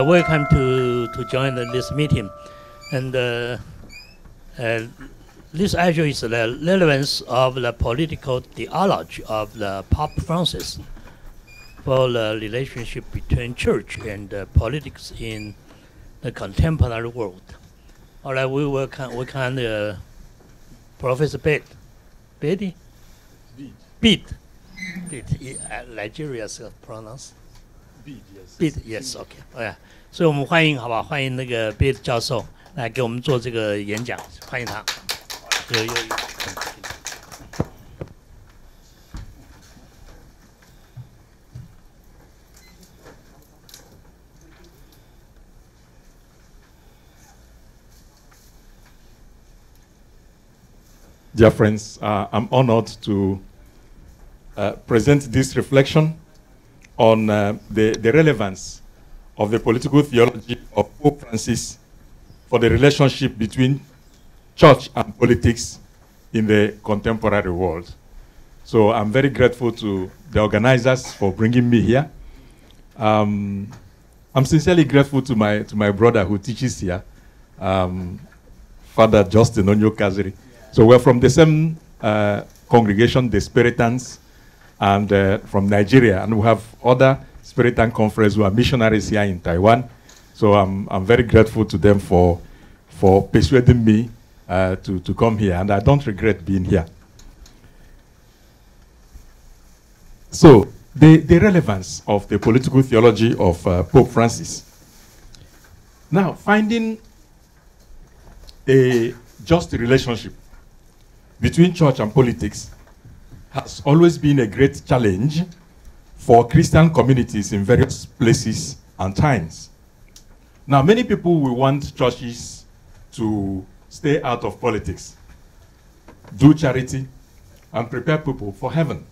welcome to join this meeting. And this actually is the relevance of the political theology of the Pope Francis for the relationship between church and politics in the contemporary world. All right, we welcome Professor Bede. Bede? Bede. Nigeria pronounce? Bede, yes. Bede, yes, OK. 所以我们欢迎，好不好？欢迎那个 Bede 教授来给我们做这个演讲，欢迎他。Dear friends, I'm honored to present this reflection on the relevance of the political theology of Pope Francis for the relationship between church and politics in the contemporary world. So I'm very grateful to the organizers for bringing me here. I'm sincerely grateful to my brother who teaches here, Father Justin Onyokaziri. So we're from the same congregation, the Spiritans, and from Nigeria, and we have other Spiritan conference who are missionaries here in Taiwan. So I'm very grateful to them for persuading me to come here, and I don't regret being here. So the relevance of the political theology of Pope Francis. Now, finding a just relationship between church and politics has always been a great challenge for Christian communities in various places and times. Now, many people will want churches to stay out of politics, do charity, and prepare people for heaven.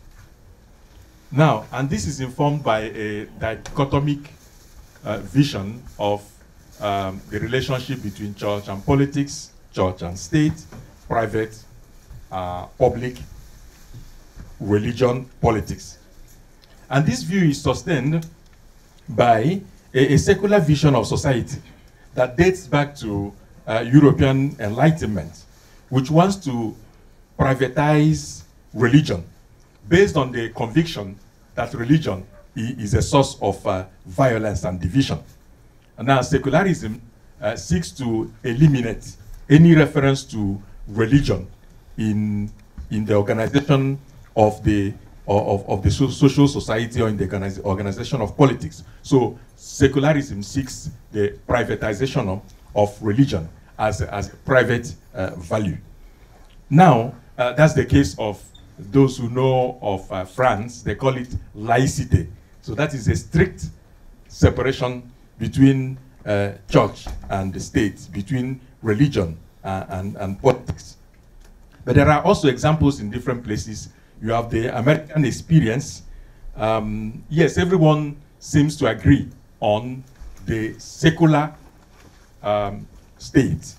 Now, and this is informed by a dichotomic vision of the relationship between church and politics, church and state, private, public, religion, politics. And this view is sustained by a secular vision of society that dates back to European Enlightenment, which wants to privatize religion based on the conviction that religion is a source of violence and division. And now secularism seeks to eliminate any reference to religion in the organization of the social society or in the organization of politics. So secularism seeks the privatization of religion as a private value. Now, that's the case of those who know of France. They call it laïcité. So that is a strict separation between church and the state, between religion and politics. But there are also examples in different places. You have the American experience. Yes, everyone seems to agree on the secular state.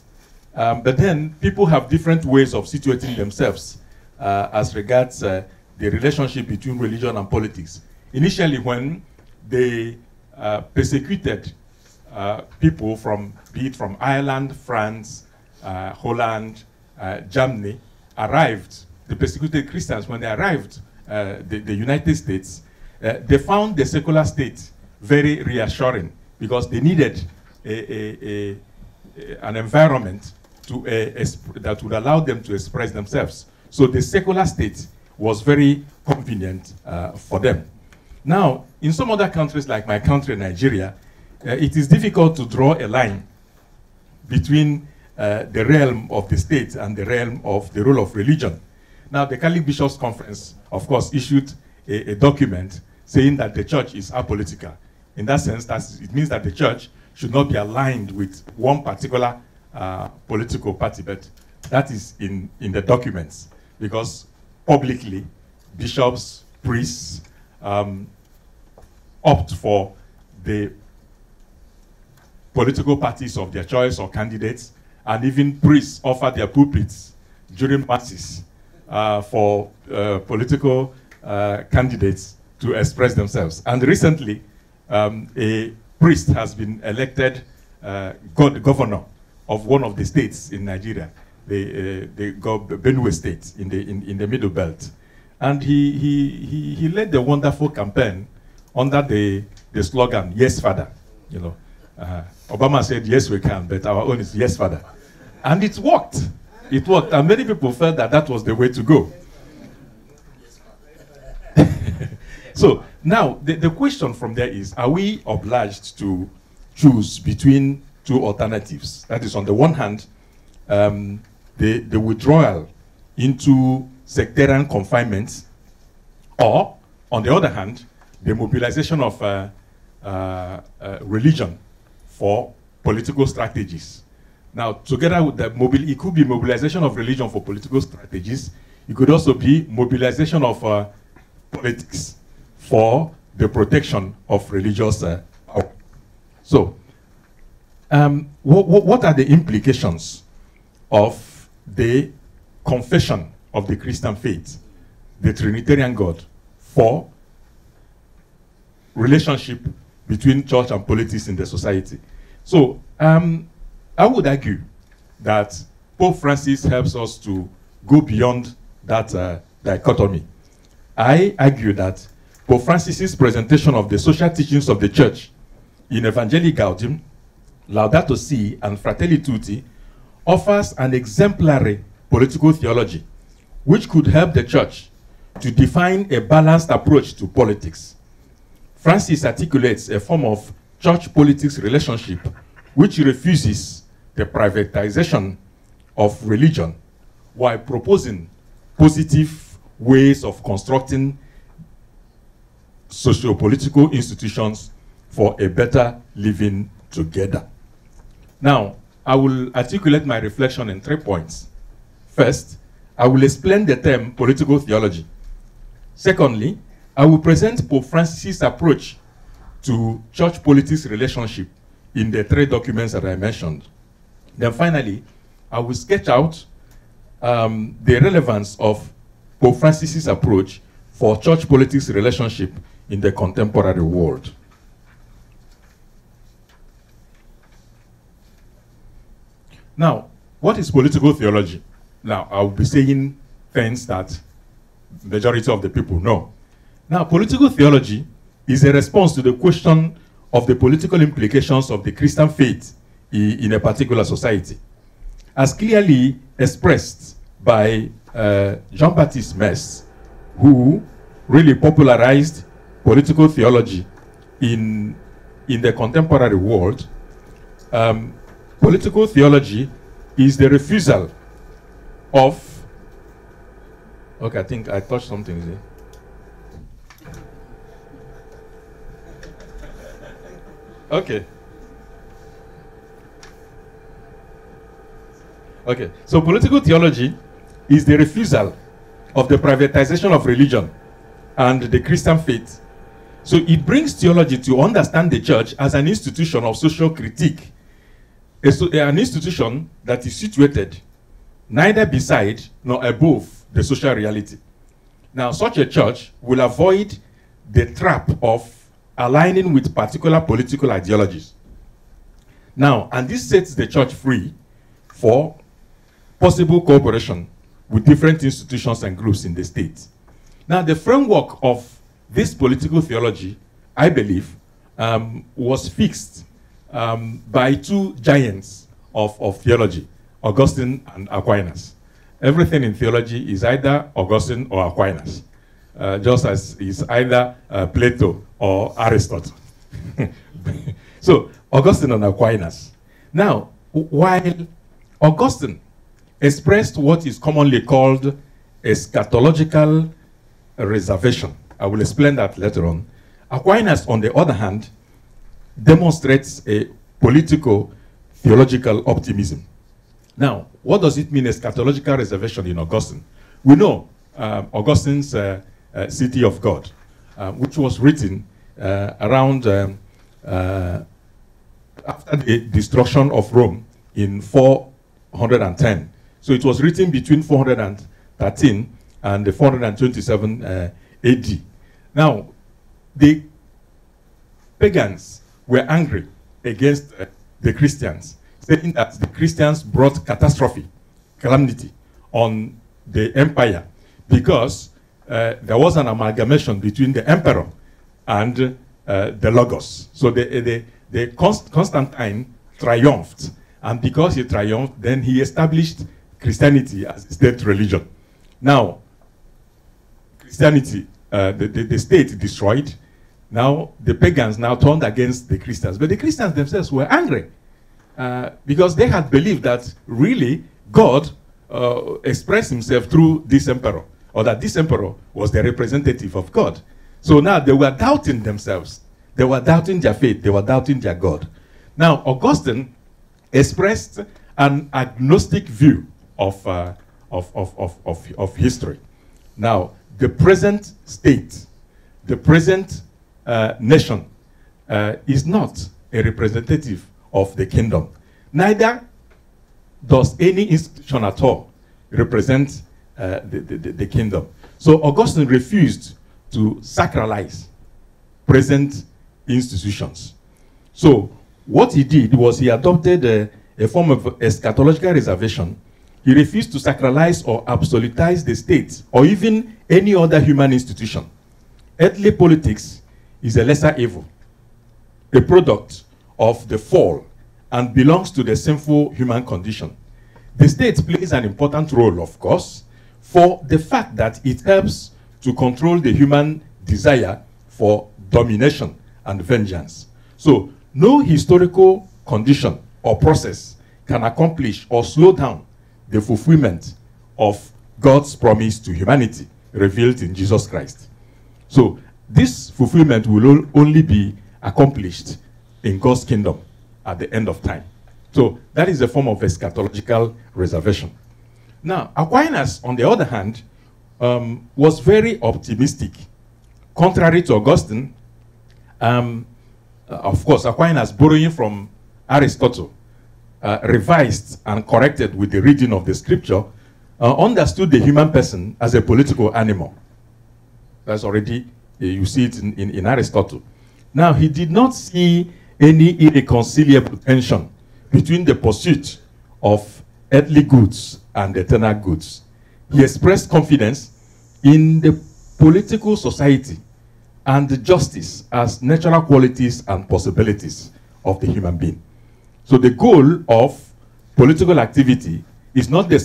But then people have different ways of situating themselves as regards the relationship between religion and politics. Initially, when they persecuted people be it from Ireland, France, Holland, Germany, the persecuted Christians, when they arrived the United States, they found the secular state very reassuring because they needed an environment that would allow them to express themselves. So the secular state was very convenient for them. Now, in some other countries like my country, Nigeria, it is difficult to draw a line between the realm of the state and the realm of the role of religion. Now, the Catholic Bishops' Conference, of course, issued a document saying that the church is apolitical. In that sense, it means that the church should not be aligned with one particular political party, but that is in the documents, because publicly, bishops, priests opt for the political parties of their choice or candidates, and even priests offer their pulpits during masses for political candidates to express themselves. And recently, a priest has been elected governor of one of the states in Nigeria, the Benue State in the Middle Belt. And he led the wonderful campaign under the slogan, "Yes, Father." You know, Obama said, "Yes, we can," but our own is "Yes, Father." And it worked. It worked, and many people felt that that was the way to go. So now, the question from there is, are we obliged to choose between two alternatives? That is, on the one hand, the withdrawal into sectarian confinement, or, on the other hand, the mobilization of religion for political strategies. Now, together with that, it could be mobilization of religion for political strategies. It could also be mobilization of politics for the protection of religious power. So, what are the implications of the confession of the Christian faith, the Trinitarian God, for relationship between church and politics in the society? So, I would argue that Pope Francis helps us to go beyond that dichotomy. I argue that Pope Francis's presentation of the social teachings of the Church in Evangelii Gaudium, Laudato Si, and Fratelli Tutti offers an exemplary political theology which could help the Church to define a balanced approach to politics. Francis articulates a form of church-politics relationship which refuses the privatization of religion while proposing positive ways of constructing socio-political institutions for a better living together. Now, I will articulate my reflection in 3 points. First, I will explain the term political theology. Secondly, I will present Pope Francis's approach to church-politics relationship in the 3 documents that I mentioned. Then finally, I will sketch out the relevance of Pope Francis's approach for church-politics relationship in the contemporary world. Now, what is political theology? Now, I will be saying things that the majority of the people know. Now, political theology is a response to the question of the political implications of the Christian faith in a particular society, as clearly expressed by Jean-Baptiste Metz, who really popularized political theology in the contemporary world. Political theology is the refusal of, okay, I think I touched something there. Okay. Okay, so political theology is the refusal of the privatization of religion and the Christian faith. So it brings theology to understand the church as an institution of social critique, an institution that is situated neither beside nor above the social reality. Now, such a church will avoid the trap of aligning with particular political ideologies. Now, and this sets the church free for possible cooperation with different institutions and groups in the state. Now, the framework of this political theology, I believe, was fixed by 2 giants of theology, Augustine and Aquinas. Everything in theology is either Augustine or Aquinas, just as is either Plato or Aristotle. So, Augustine and Aquinas. Now, while Augustine expressed what is commonly called a eschatological reservation, I will explain that later on, Aquinas, on the other hand, demonstrates a political theological optimism. Now, what does it mean, eschatological reservation in Augustine? We know Augustine's City of God, which was written around after the destruction of Rome in 410. So it was written between 413 and 427 AD. Now, the pagans were angry against the Christians, saying that the Christians brought catastrophe, calamity on the empire because there was an amalgamation between the emperor and the Logos. So the Constantine triumphed, and because he triumphed, then he established Christianity as a state religion. Now, Christianity, the state destroyed. Now, the pagans now turned against the Christians. But the Christians themselves were angry because they had believed that really God expressed himself through this emperor, or that this emperor was the representative of God. So now they were doubting themselves. They were doubting their faith. They were doubting their God. Now, Augustine expressed an agnostic view of history. Now, the present state, the present nation is not a representative of the kingdom. Neither does any institution at all represent the kingdom. So Augustine refused to sacralize present institutions. So what he did was he adopted a form of eschatological reservation. He refused to sacralize or absolutize the state or even any other human institution. Earthly politics is a lesser evil, a product of the fall, and belongs to the sinful human condition. The state plays an important role, of course, for the fact that it helps to control the human desire for domination and vengeance. So no historical condition or process can accomplish or slow down the fulfillment of God's promise to humanity revealed in Jesus Christ. So this fulfillment will only be accomplished in God's kingdom at the end of time. So that is a form of eschatological reservation. Now, Aquinas, on the other hand, was very optimistic. Contrary to Augustine, of course, Aquinas, borrowing from Aristotle, revised and corrected with the reading of the scripture, understood the human person as a political animal. That's already, you see it in Aristotle. Now, he did not see any irreconcilable tension between the pursuit of earthly goods and eternal goods. He expressed confidence in the political society and the justice as natural qualities and possibilities of the human being. So the goal of political activity is not the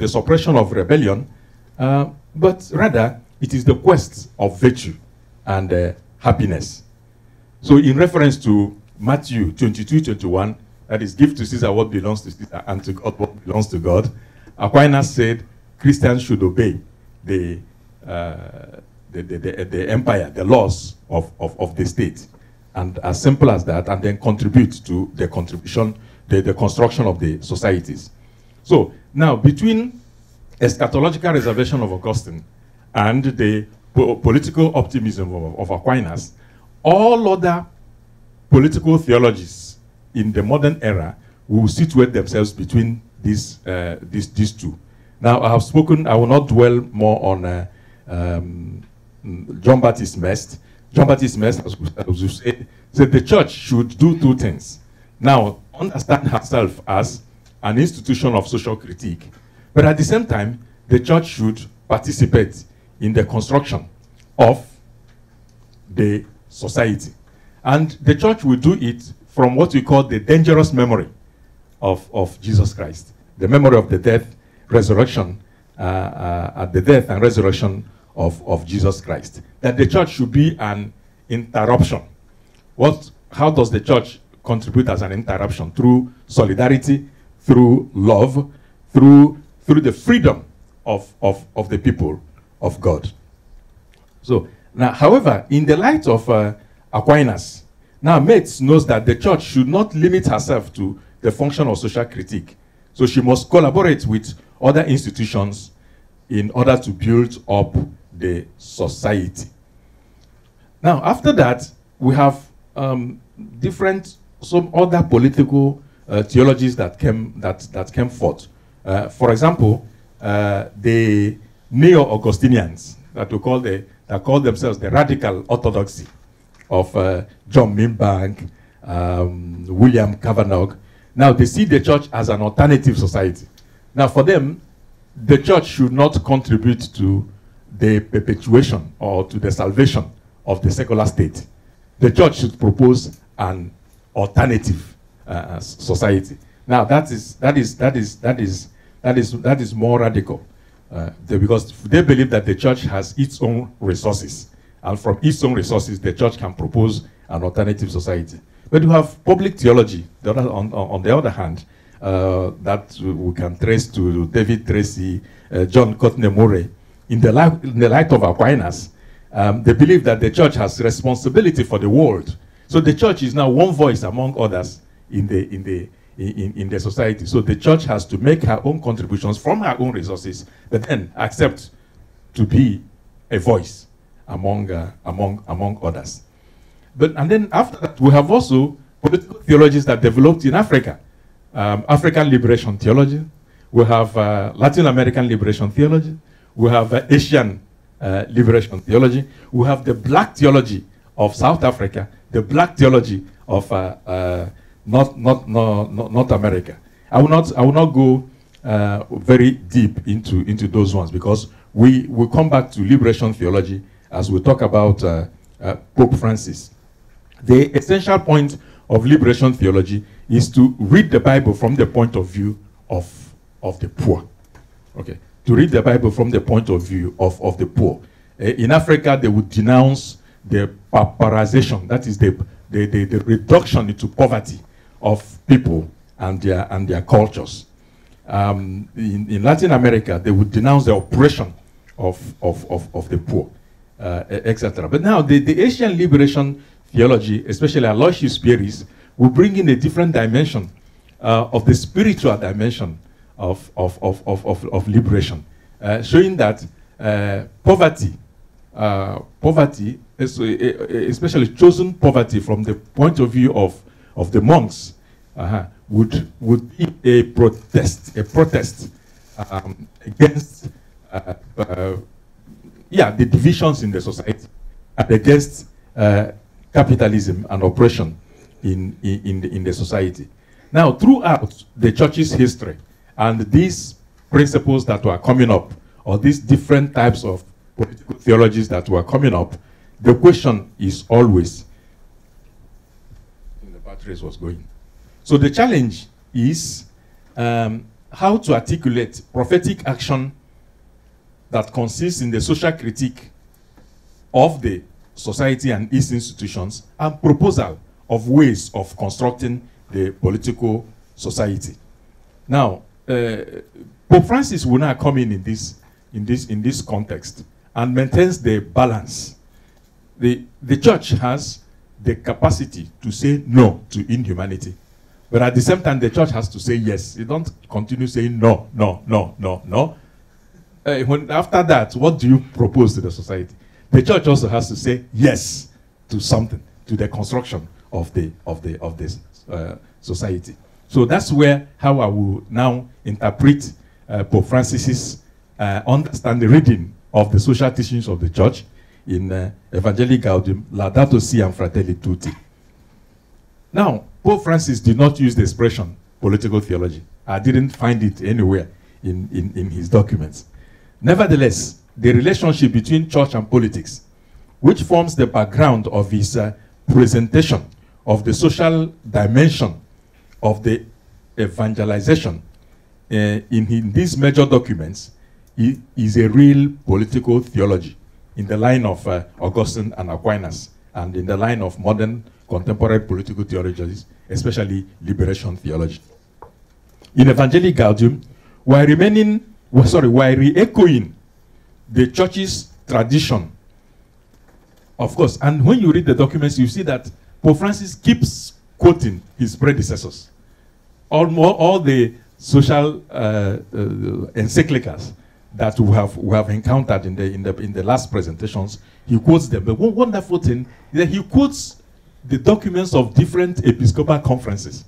suppression of rebellion, but rather it is the quest of virtue and happiness. So in reference to Matthew 22:21, that is, give to Caesar what belongs to Caesar and to God what belongs to God, Aquinas said Christians should obey the empire, the laws of the state, and as simple as that, and then contribute to the construction of the societies. So now, between eschatological reservation of Augustine and the political optimism of Aquinas, all other political theologies in the modern era will situate themselves between these two. Now, I have spoken, I will not dwell more on John Baptist Mest. John Baptist Mest, as you said the church should do two things. Now, understand herself as an institution of social critique, but at the same time, the church should participate in the construction of the society. And the church will do it from what we call the dangerous memory of Jesus Christ, the memory of the death, resurrection, at the death and resurrection of Jesus Christ. That the church should be an interruption. How does the church contribute as an interruption? Through solidarity, through love, through the freedom of the people of God. So now, however, in the light of Aquinas, now Metz knows that the church should not limit herself to the function of social critique. So she must collaborate with other institutions in order to build up the society. Now, after that, we have some other political theologies that came forth. For example, the Neo-Augustinians that call themselves the radical orthodoxy of John Milbank William Cavanaugh. Now, they see the church as an alternative society. Now, for them, the church should not contribute to the perpetuation or to the salvation of the secular state. The church should propose an alternative society. Now, that is more radical because they believe that the church has its own resources, and from its own resources, the church can propose an alternative society. But you have public theology, on the other hand, that we can trace to David Tracy, John Courtney Murray. In the light of Aquinas, they believe that the church has responsibility for the world. So the church is now one voice among others in the society. So the church has to make her own contributions from her own resources, but then accept to be a voice among others. And then after that, we have also political theologies that developed in Africa. African liberation theology. We have Latin American liberation theology. We have Asian liberation theology. We have the black theology of South Africa, the black theology of North America. I will not go very deep into those ones because we will come back to liberation theology as we talk about Pope Francis. The essential point of liberation theology is to read the Bible from the point of view of the poor. Okay, to read the Bible from the point of view of the poor. In Africa, they would denounce the pauperization, that is the reduction into poverty of people and their cultures. In Latin America, they would denounce the oppression of the poor, etc. But now the Asian liberation theology, especially Aloysius Pieris, will bring in a different dimension of the spiritual dimension of liberation, showing that poverty, especially chosen poverty from the point of view of the monks, would be a protest against the divisions in the society and against capitalism and oppression in the society. Now, throughout the church's history and these principles that were coming up, or these different types of political theologies that were coming up, the question is always, the batteries was going. So the challenge is how to articulate prophetic action that consists in the social critique of the society and its institutions, and proposal of ways of constructing the political society. Now, Pope Francis will now come in this context and maintains the balance. The church has the capacity to say no to inhumanity, but at the same time, the church has to say yes. You don't continue saying no, no, no, no, no. After that, what do you propose to the society? The church also has to say yes to something, to the construction of the society. So that's how I will now interpret Pope Francis's understanding, reading of the social teachings of the church in Evangelii Gaudium, Laudato Si and Fratelli Tutti. Now, Pope Francis did not use the expression political theology. I didn't find it anywhere in his documents. Nevertheless, the relationship between church and politics, which forms the background of his presentation of the social dimension of the evangelization in these major documents, is a real political theology in the line of Augustine and Aquinas, and in the line of modern contemporary political theologies, especially liberation theology. In Evangelii Gaudium, while re-echoing the church's tradition, of course, and when you read the documents, you see that Pope Francis keeps quoting his predecessors. All the social encyclicals that we have encountered in the last presentations, he quotes them. But one wonderful thing is that he quotes the documents of different episcopal conferences.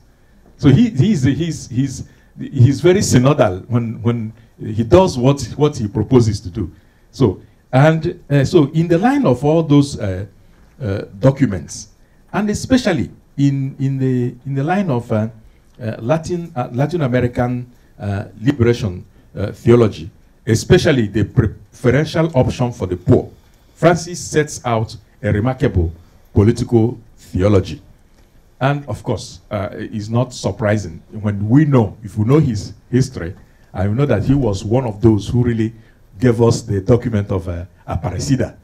So he's very synodal when he does what he proposes to do. So in the line of all those documents, and especially in the line of Latin American liberation theology, especially the preferential option for the poor, Francis sets out a remarkable political theology. And of course, it's not surprising when we know, if we know his history, I know that he was one of those who really gave us the document of Aparecida,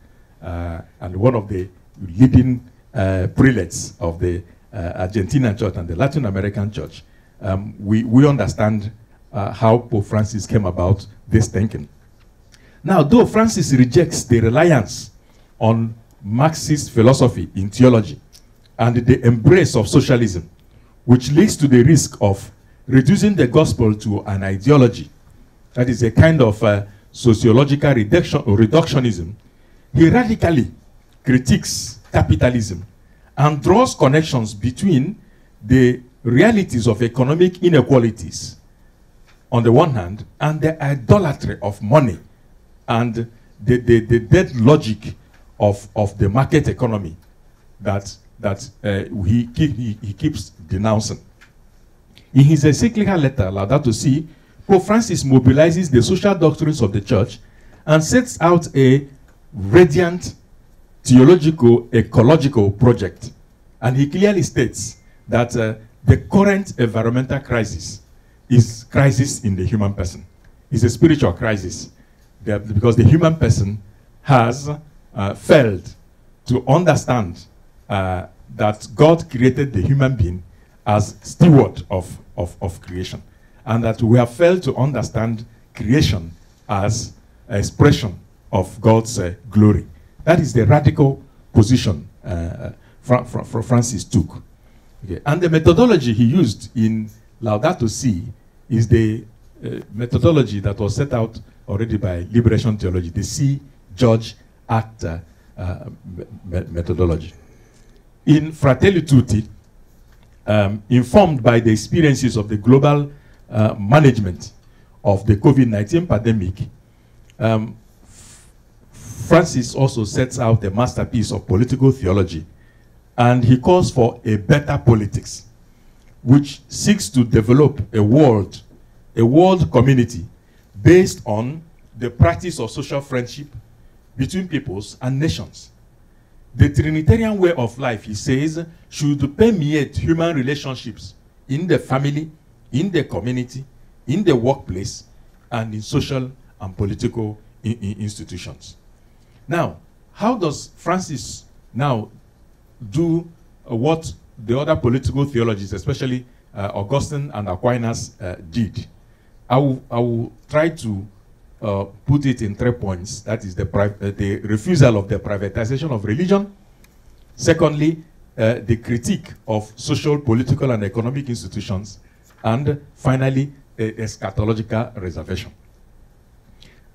and one of the leading prelates of the Argentinian church and the Latin American church. We understand how Pope Francis came about this thinking. Now, though Francis rejects the reliance on Marxist philosophy in theology and the embrace of socialism, which leads to the risk of reducing the gospel to an ideology, that is a kind of sociological reductionism, he radically critiques capitalism and draws connections between the realities of economic inequalities on the one hand and the idolatry of money and the dead logic of the market economy that he keeps denouncing. In his encyclical letter, Laudato Si', Pope Francis mobilizes the social doctrines of the church and sets out a radiant theological, ecological project. And he clearly states that the current environmental crisis is crisis in the human person. It's a spiritual crisis because the human person has failed to understand that God created the human being as steward of creation, and that we have failed to understand creation as expression of God's glory. That is the radical position Francis took. Okay. And the methodology he used in Laudato Si' is the methodology that was set out already by liberation theology, the see, judge, act methodology. In Fratelli Tutti, informed by the experiences of the global management of the COVID-19 pandemic, Francis also sets out a masterpiece of political theology, and he calls for a better politics, which seeks to develop a world community based on the practice of social friendship between peoples and nations. The Trinitarian way of life, he says, should permeate human relationships in the family, in the community, in the workplace, and in social and political institutions. Now, how does Francis now do what the other political theologians, especially Augustine and Aquinas, did? I will try to put it in 3 points. That is the refusal of the privatization of religion. Secondly, the critique of social, political, and economic institutions. And finally, eschatological reservation.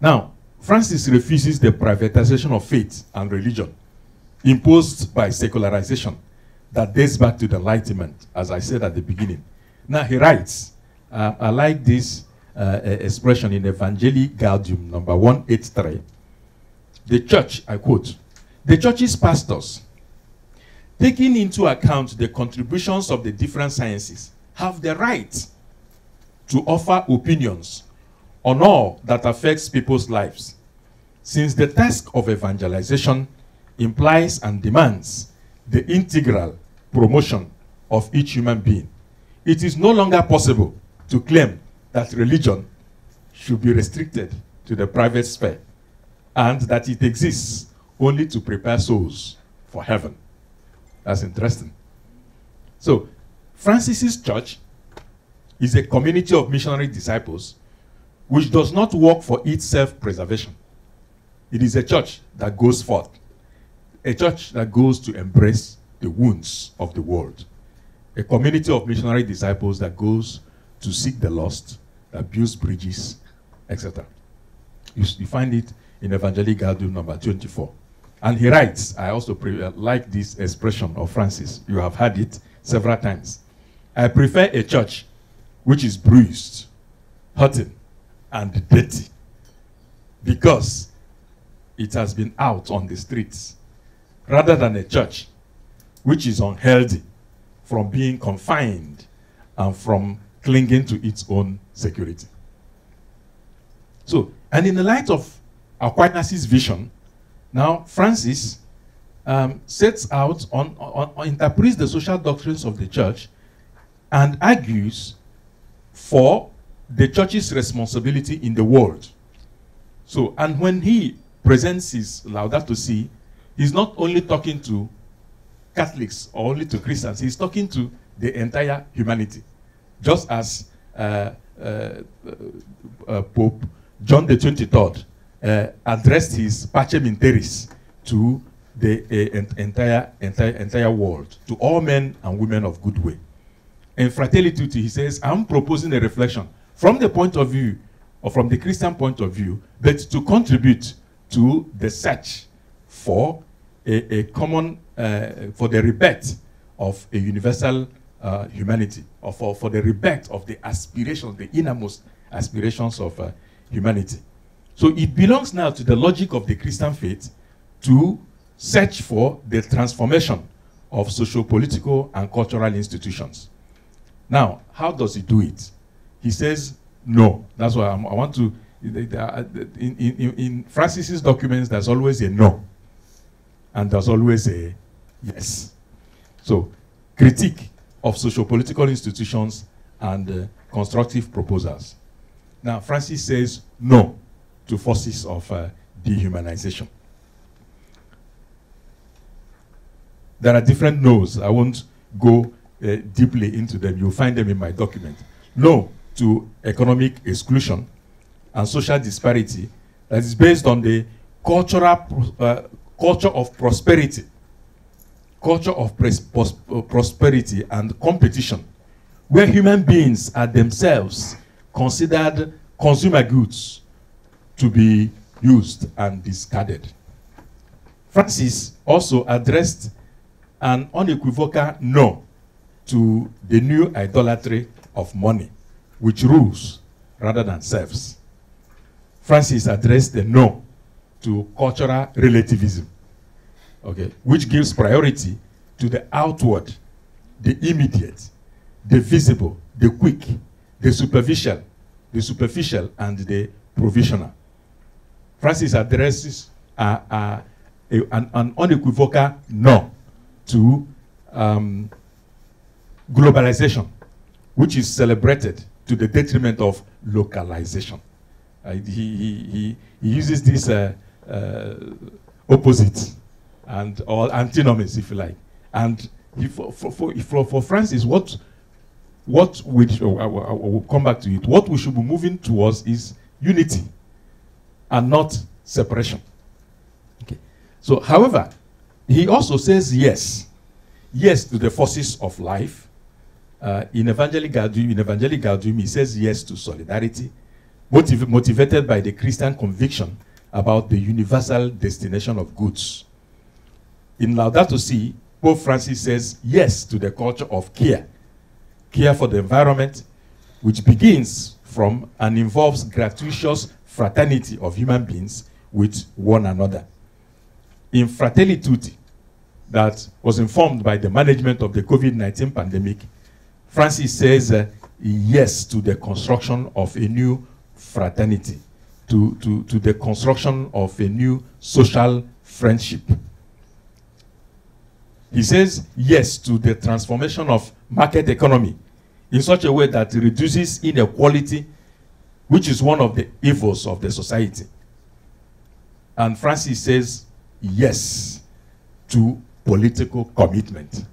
Now, Francis refuses the privatization of faith and religion imposed by secularization that dates back to the Enlightenment, as I said at the beginning. Now, he writes, I like this expression in Evangelii Gaudium number 183. The church, I quote, the church's pastors, taking into account the contributions of the different sciences, have the right to offer opinions on all that affects people's lives, since the task of evangelization implies and demands the integral promotion of each human being. It is no longer possible to claim that religion should be restricted to the private sphere and that it exists only to prepare souls for heaven. That's interesting. So, Francis's church is a community of missionary disciples which does not work for its self-preservation. It is a church that goes forth, a church that goes to embrace the wounds of the world, a community of missionary disciples that goes to seek the lost, that builds bridges, etc. You find it in Evangelii Gaudium number 24. And he writes, I also like this expression of Francis. You have heard it several times. I prefer a church which is bruised, hurting, and dirty, because it has been out on the streets, rather than a church which is unhealthy, from being confined and from clinging to its own security. So, and in the light of Aquinas' vision, now Francis sets out interprets the social doctrines of the church and argues for the church's responsibility in the world. So, and when he presents his Laudato Si, he's not only talking to Catholics or only to Christians, he's talking to the entire humanity. Just as Pope John the 23rd addressed his Pacem in Terris to the entire world, to all men and women of good will. In Fratelli Tutti, he says, I'm proposing a reflection from the point of view, or from the Christian point of view, but to contribute to the search for a common, for the rebirth of a universal humanity, or for the rebirth of the aspirations, the innermost aspirations of humanity. So it belongs now to the logic of the Christian faith to search for the transformation of socio-political and cultural institutions. Now, how does he do it? He says no. That's why I want to, in Francis's documents, there's always a no. And there's always a yes. So, critique of socio-political institutions and constructive proposals. Now, Francis says no to forces of dehumanization. There are different no's. I won't go deeply into them. You'll find them in my document. No to economic exclusion and social disparity that is based on the culture of prosperity, prosperity and competition, where human beings are themselves considered consumer goods to be used and discarded. Francis also addressed an unequivocal no to the new idolatry of money, which rules rather than serves. Francis addressed the no to cultural relativism, okay, which gives priority to the outward, the immediate, the visible, the quick, the superficial, and the provisional. Francis addresses an unequivocal no to globalization, which is celebrated to the detriment of localization. He uses this opposite and or antinomies, if you like. And for Francis, which I will come back to it, what we should be moving towards is unity and not separation. Okay. So, however, he also says yes to the forces of life. In Evangelii Gaudium, he says yes to solidarity, motivated by the Christian conviction about the universal destination of goods. In Laudato Si, Pope Francis says yes to the culture of care for the environment, which begins from and involves gratuitous fraternity of human beings with one another. In Fratelli Tutti, that was informed by the management of the COVID-19 pandemic, Francis says yes to the construction of a new fraternity, to the construction of a new social friendship. He says yes to the transformation of market economy in such a way that it reduces inequality, which is one of the evils of the society. And Francis says yes to political commitment.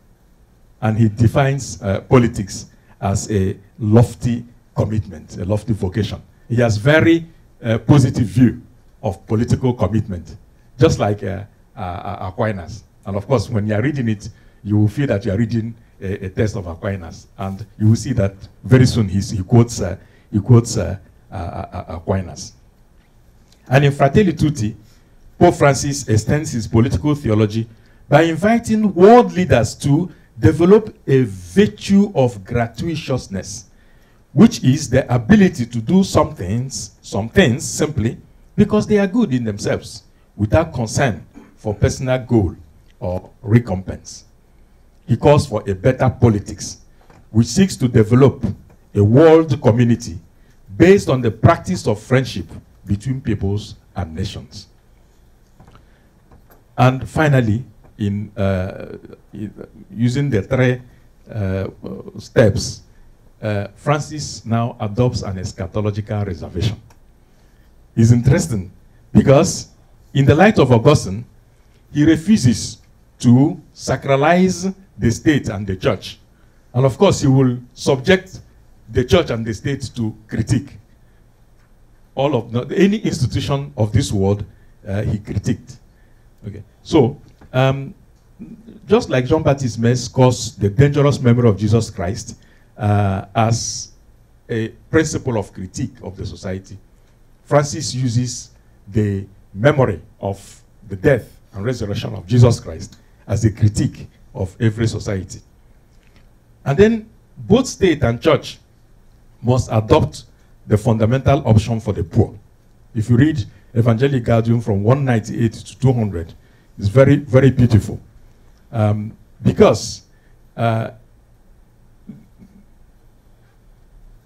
And he defines politics as a lofty commitment, a lofty vocation. He has very positive view of political commitment, just like Aquinas. And of course, when you are reading it, you will feel that you are reading a text of Aquinas, and you will see that very soon he quotes Aquinas. And in Fratelli Tutti, Pope Francis extends his political theology by inviting world leaders to develop a virtue of gratuitousness, which is the ability to do some things simply because they are good in themselves, without concern for personal goal or recompense. he calls for a better politics, which seeks to develop a world community based on the practice of friendship between peoples and nations. And finally, in using the three steps, Francis now adopts an eschatological reservation. It's interesting because in the light of Augustine, he refuses to sacralize the state and the church. And of course, he will subject the church and the state to critique. Any institution of this world, he critiqued. Okay. So, just like Jean-Baptiste Metz calls the dangerous memory of Jesus Christ as a principle of critique of the society, Francis uses the memory of the death and resurrection of Jesus Christ as a critique of every society. And then both state and church must adopt the fundamental option for the poor. If you read Evangelii Gaudium from 198 to 200, it's very, very beautiful. Because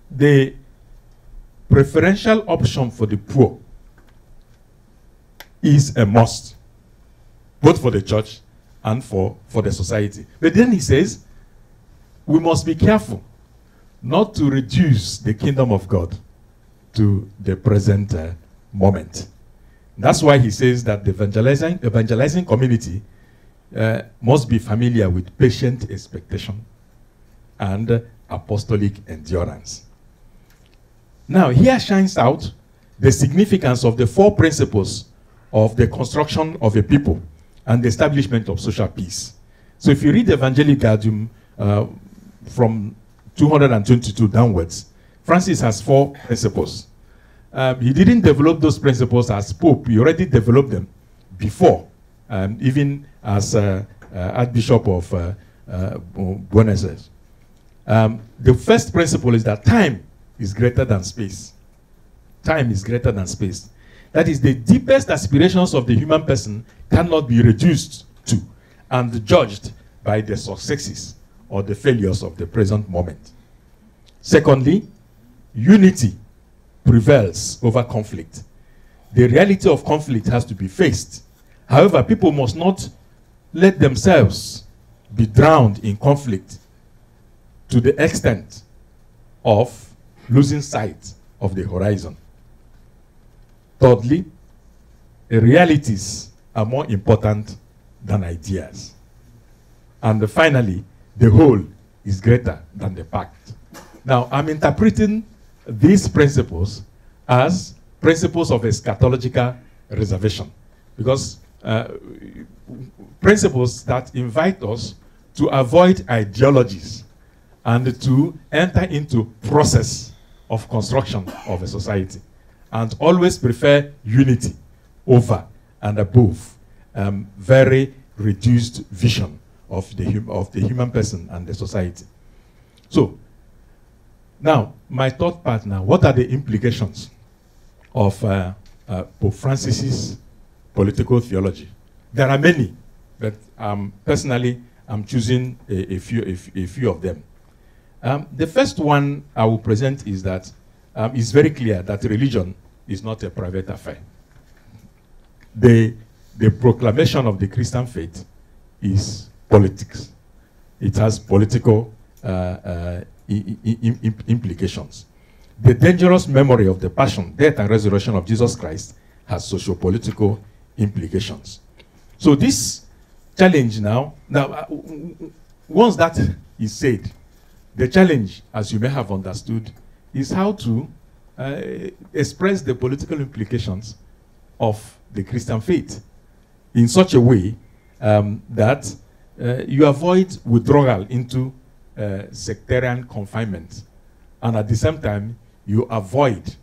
the preferential option for the poor is a must, both for the church and for the society. But then he says, we must be careful not to reduce the kingdom of God to the present moment. That's why he says that the evangelizing community must be familiar with patient expectation and apostolic endurance. Now, here shines out the significance of the four principles of the construction of a people and the establishment of social peace. So if you read the Evangelii Gaudium from 222 downwards, Francis has four principles. He didn't develop those principles as Pope. He already developed them before, even as Archbishop of Buenos Aires. The first principle is that time is greater than space. Time is greater than space. That is, the deepest aspirations of the human person cannot be reduced to and judged by the successes or the failures of the present moment. Secondly, unity prevails over conflict. The reality of conflict has to be faced. However, people must not let themselves be drowned in conflict to the extent of losing sight of the horizon. Thirdly, realities are more important than ideas. And finally, the whole is greater than the part. Now, I'm interpreting these principles as principles of eschatological reservation, because principles that invite us to avoid ideologies and to enter into process of construction of a society, and always prefer unity over and above very reduced vision of the human person and the society. So, now, my third part now, what are the implications of Pope Francis's political theology? There are many, but personally, I'm choosing a few of them. The first one I will present is that it's very clear that religion is not a private affair. The proclamation of the Christian faith is politics. It has political implications. The dangerous memory of the passion, death, and resurrection of Jesus Christ has socio-political implications. So this challenge now, once that is said, the challenge, as you may have understood, is how to express the political implications of the Christian faith in such a way that you avoid withdrawal into sectarian confinement, and at the same time you avoid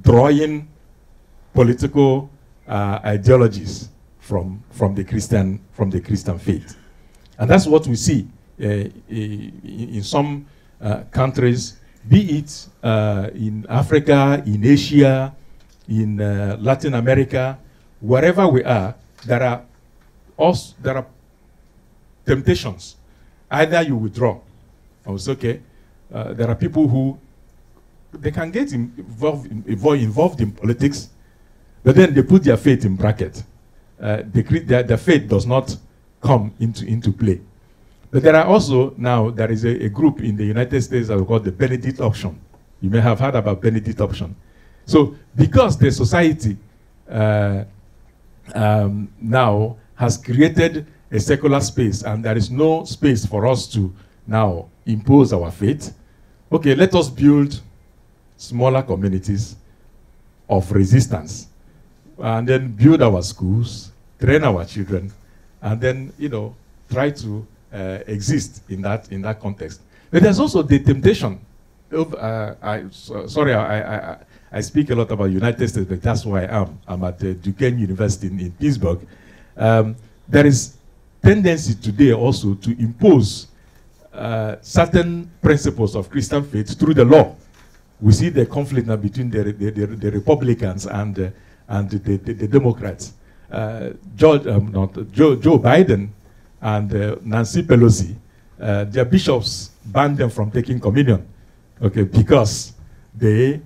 drawing political ideologies from the Christian faith. And that's what we see in some countries, be it in Africa, in Asia, in Latin America, wherever we are, there are temptations Either you withdraw, or it's okay. There are people who they can get involved in politics, but then they put their faith in bracket. Their faith does not come into play. But there are also now, there is a group in the United States that we call the Benedict option. You may have heard about Benedict option. So because the society now has created a secular space and there is no space for us to now impose our faith, okay, let us build smaller communities of resistance and then build our schools, train our children, and then, you know, try to exist in that context. But there's also the temptation of, I speak a lot about United States, but that's why I'm at Duquesne University in Pittsburgh. There is tendency today also to impose certain principles of Christian faith through the law. We see the conflict now between the Republicans and the Democrats. Joe Biden and Nancy Pelosi, their bishops banned them from taking communion, okay, because they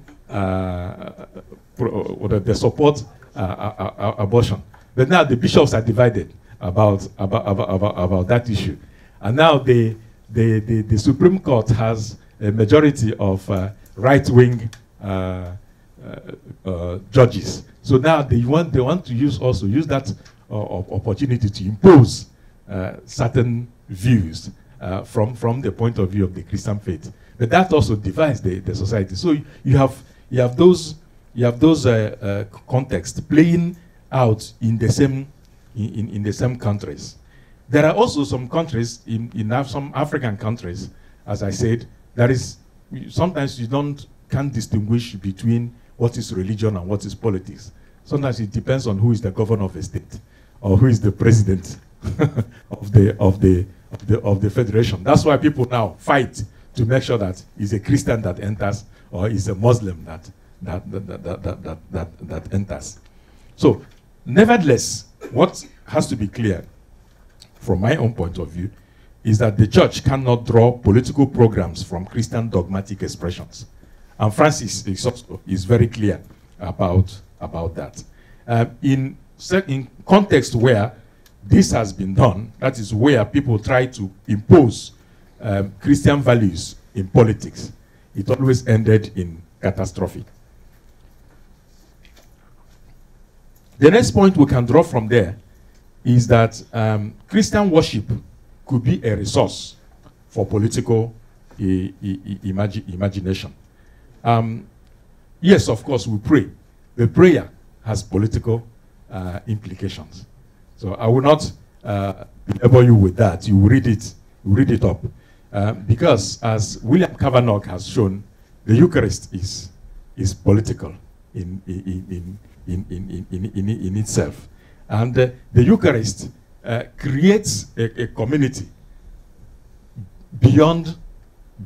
support abortion. But now the bishops are divided about that issue, and now the Supreme Court has a majority of right-wing judges. So now they want to use that opportunity to impose certain views from the point of view of the Christian faith. But that also divides the society. So you have those contexts playing out in the same countries. There are also some countries in some African countries, as I said, there is sometimes you can't distinguish between what is religion and what is politics. Sometimes it depends on who is the governor of a state or who is the president of the federation. That's why people now fight to make sure that it's a Christian that enters or it's a Muslim that enters. So, nevertheless, what has to be clear from my own point of view is that the church cannot draw political programs from Christian dogmatic expressions. And Francis is very clear about that. In context where this has been done, that is where people try to impose Christian values in politics, it always ended in catastrophe. The next point we can draw from there is that Christian worship could be a resource for political imagination. Yes, of course, we pray. The prayer has political implications. So I will not belabor you with that. You read it up. Because as William Kavanagh has shown, the Eucharist is political in itself. And the Eucharist creates a community beyond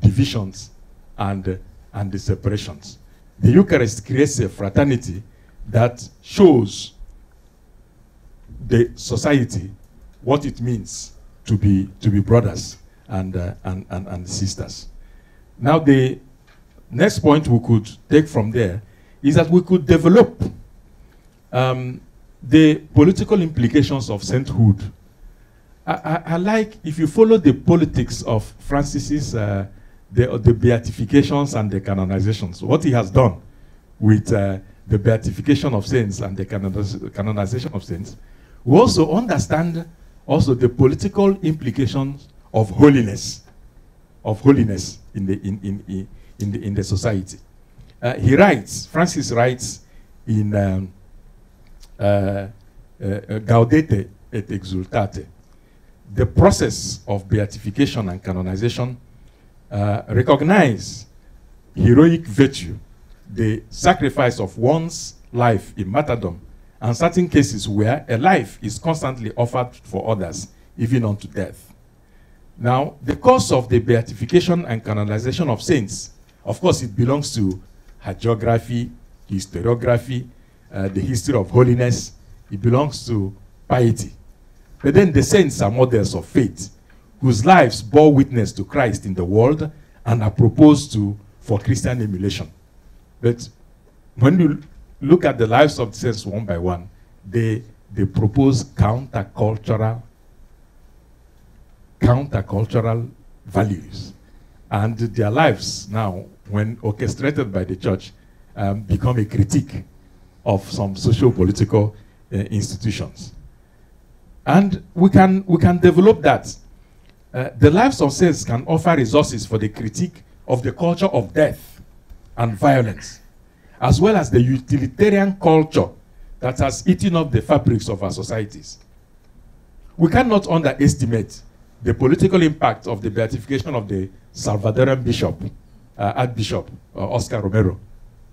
divisions and the separations. The Eucharist creates a fraternity that shows the society what it means to be brothers and sisters. Now the next point we could take from there is that we could develop the political implications of sainthood. I like, if you follow the politics of Francis's the beatifications and the canonizations, what he has done with the beatification of saints and the canonization of saints, we also understand also the political implications of holiness in the society. Francis writes in Gaudete et Exultate, the process of beatification and canonization recognize heroic virtue, the sacrifice of one's life in martyrdom, and certain cases where a life is constantly offered for others, even unto death. Now, the course of the beatification and canonization of saints, of course, it belongs to hagiography, historiography, the history of holiness. It belongs to piety. But then the saints are models of faith, whose lives bore witness to Christ in the world and are proposed for Christian emulation. But when you look at the lives of the saints one by one, they propose countercultural values. And their lives now, when orchestrated by the church, become a critique of some socio-political institutions. And we can develop that. The lives of saints can offer resources for the critique of the culture of death and violence, as well as the utilitarian culture that has eaten up the fabrics of our societies. We cannot underestimate the political impact of the beatification of the Salvadoran bishop, Archbishop Oscar Romero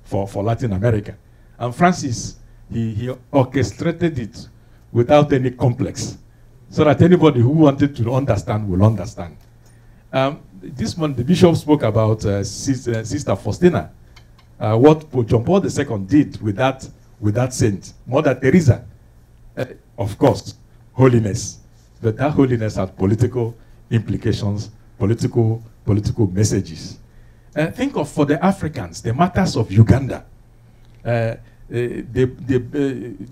for Latin America. And Francis, he orchestrated it without any complex, so that anybody who wanted to understand will understand. This month, the bishop spoke about Sister Faustina, what Pope John Paul II did with that saint, Mother Teresa. Of course, holiness, but that holiness had political implications, political messages. Think of, for the Africans, the martyrs of Uganda,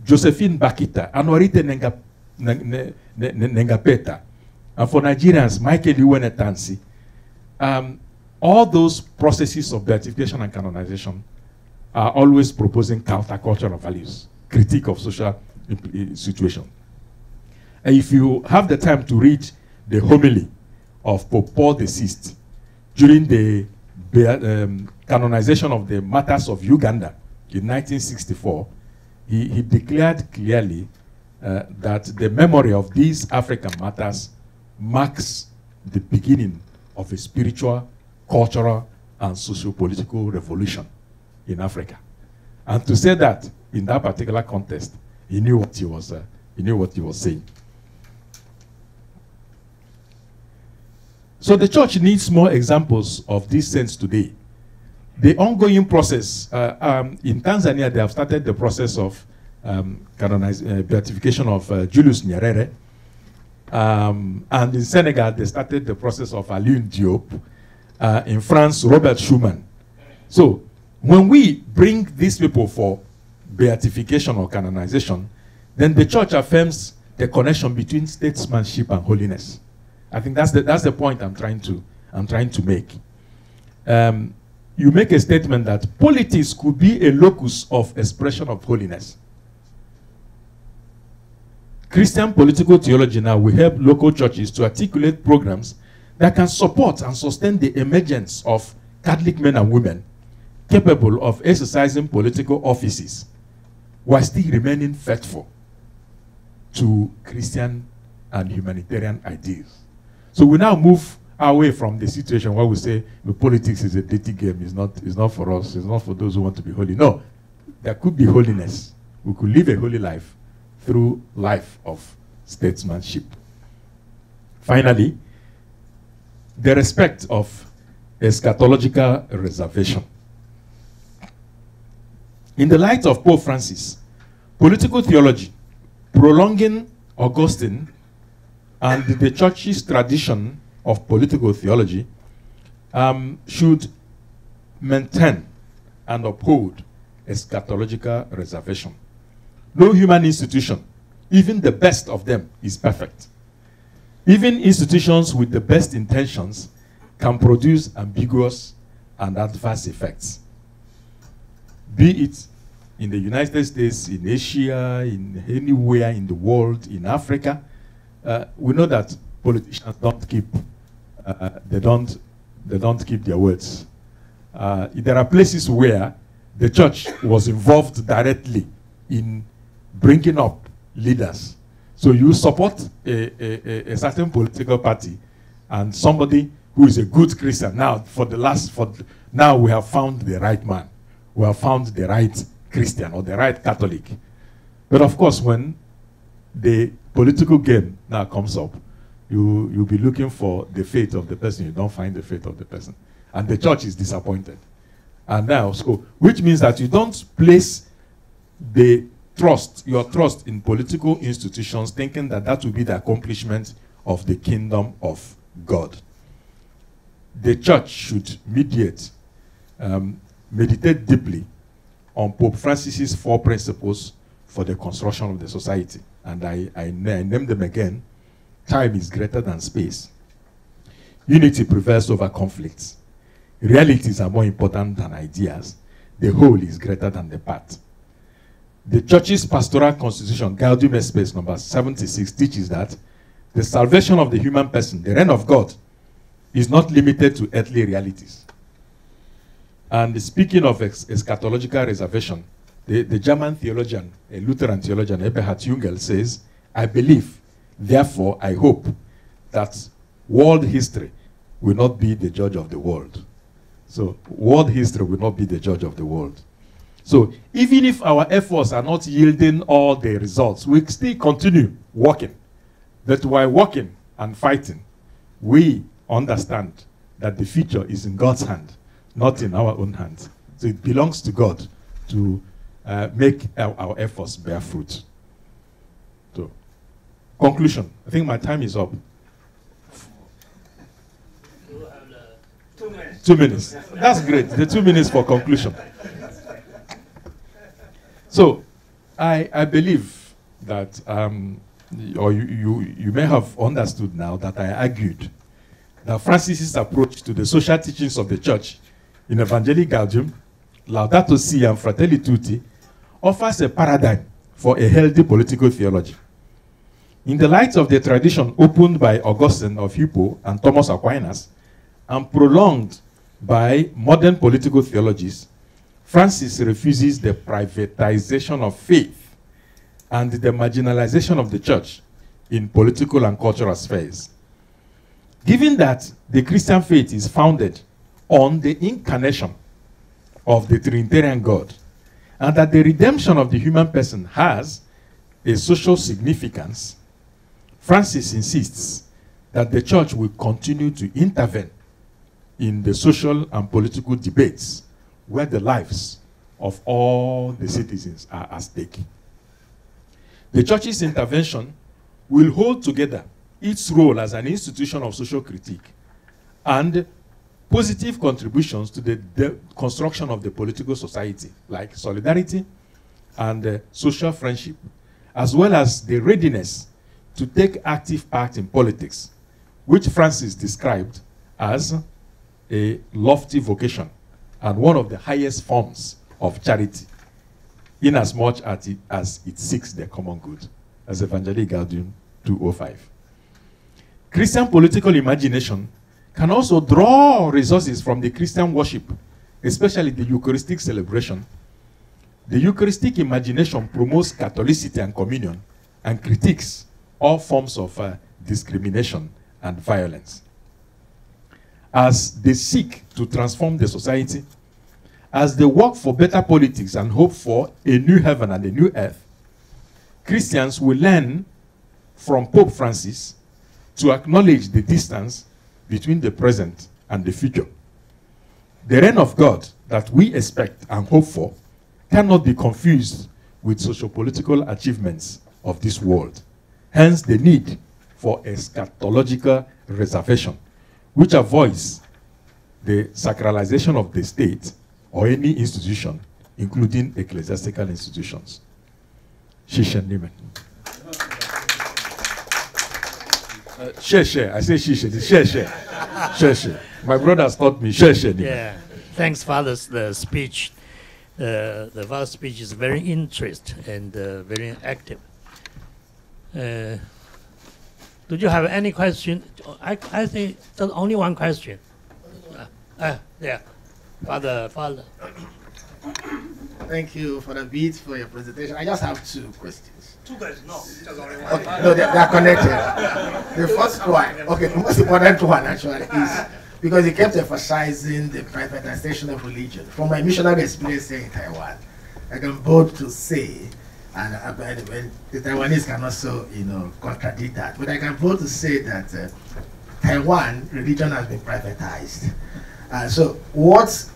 Josephine Bakita, Anorite Nengapeta, and for Nigerians, Michael Iwenetansi. All those processes of beatification and canonization are always proposing countercultural values, critique of social situation. And if you have the time to read the homily of Pope Paul VI during the canonization of the martyrs of Uganda in 1964, he declared clearly that the memory of these African martyrs marks the beginning of a spiritual, cultural, and socio-political revolution in Africa. And to say that in that particular context, he knew what he was saying. So the church needs more examples of these saints today. The ongoing process, in Tanzania, they have started the process of beatification of Julius Nyerere. And in Senegal, they started the process of Alioune Diop. In France, Robert Schuman. So when we bring these people for beatification or canonization, then the church affirms the connection between statesmanship and holiness. I think that's the point I'm trying to make. You make a statement that politics could be a locus of expression of holiness. Christian political theology now will help local churches to articulate programs that can support and sustain the emergence of Catholic men and women capable of exercising political offices while still remaining faithful to Christian and humanitarian ideals. So we now move away from the situation where we say the politics is a dirty game, it's not for us, it's not for those who want to be holy. No, there could be holiness. We could live a holy life through life of statesmanship. Finally, the respect of eschatological reservation. In the light of Pope Francis, political theology, prolonging Augustine and the church's tradition of political theology, should maintain and uphold eschatological reservation. No human institution, even the best of them, is perfect. Even institutions with the best intentions can produce ambiguous and adverse effects. Be it in the United States, in Asia, in anywhere in the world, in Africa, we know that politicians don't keep, they don't keep their words. There are places where the church was involved directly in bringing up leaders. So you support a certain political party, and somebody who is a good Christian. Now, now we have found the right man. We have found the right Christian or the right Catholic. But of course, when the political game now comes up, you'll be looking for the faith of the person. You don't find the faith of the person. And the church is disappointed. And now, so, which means that you don't place your trust in political institutions thinking that that will be the accomplishment of the kingdom of God. The church should meditate deeply on Pope Francis's 4 principles for the construction of the society. And I name them again. Time is greater than space. Unity prevails over conflicts. Realities are more important than ideas. The whole is greater than the part. The Church's pastoral constitution, Gaudium et Spes, number 76, teaches that the salvation of the human person, the reign of God, is not limited to earthly realities. And speaking of eschatological reservation, the German theologian, a Lutheran theologian, Eberhard Jungel, says, I believe, therefore I hope, that world history will not be the judge of the world. So world history will not be the judge of the world. So even if our efforts are not yielding all the results, we still continue working. But while working and fighting, we understand that the future is in God's hand, not in our own hands. So it belongs to God to make our efforts bear fruit. So, conclusion. I think my time is up. 2 minutes. 2 minutes. That's great. The 2 minutes for conclusion. So, I believe that, or you may have understood now that I argued that Francis's approach to the social teachings of the Church in Evangelii Gaudium, Laudato Si, and Fratelli Tutti offers a paradigm for a healthy political theology. In the light of the tradition opened by Augustine of Hippo and Thomas Aquinas, and prolonged by modern political theologies, Francis refuses the privatization of faith and the marginalization of the Church in political and cultural spheres. Given that the Christian faith is founded on the incarnation of the Trinitarian God, and that the redemption of the human person has a social significance, Francis insists that the Church will continue to intervene in the social and political debates where the lives of all the citizens are at stake. The Church's intervention will hold together its role as an institution of social critique and positive contributions to the construction of the political society, like solidarity and social friendship, as well as the readiness to take active part in politics, which Francis described as a lofty vocation and one of the highest forms of charity, inasmuch as it seeks the common good, as Evangelii Gaudium 205. Christian political imagination can also draw resources from the Christian worship, especially the Eucharistic celebration. The Eucharistic imagination promotes Catholicity and communion and critiques all forms of discrimination and violence. As they seek to transform the society, as they work for better politics and hope for a new heaven and a new earth, Christians will learn from Pope Francis to acknowledge the distance between the present and the future. The reign of God that we expect and hope for cannot be confused with socio-political achievements of this world. Hence the need for eschatological reservation, which avoids the sacralization of the state or any institution, including ecclesiastical institutions. Shisha Nimen. Share. I say shisha. Share. My brothers taught me share. Yeah. Thanks, Father. The speech, the Father's speech is very interesting and very active. Do you have any question? I think there's only one question. Yeah, Father. Thank you, Father Bede, for your presentation. I just have 2 questions. 2 questions? No, just only one. Okay, no, they are connected. The first one, okay, the most important one actually is because he kept emphasizing the privatization of religion. From my missionary experience here in Taiwan, I can bold to say, and the Taiwanese can also, contradict that, but I can bold to say that Taiwan religion has been privatized. So what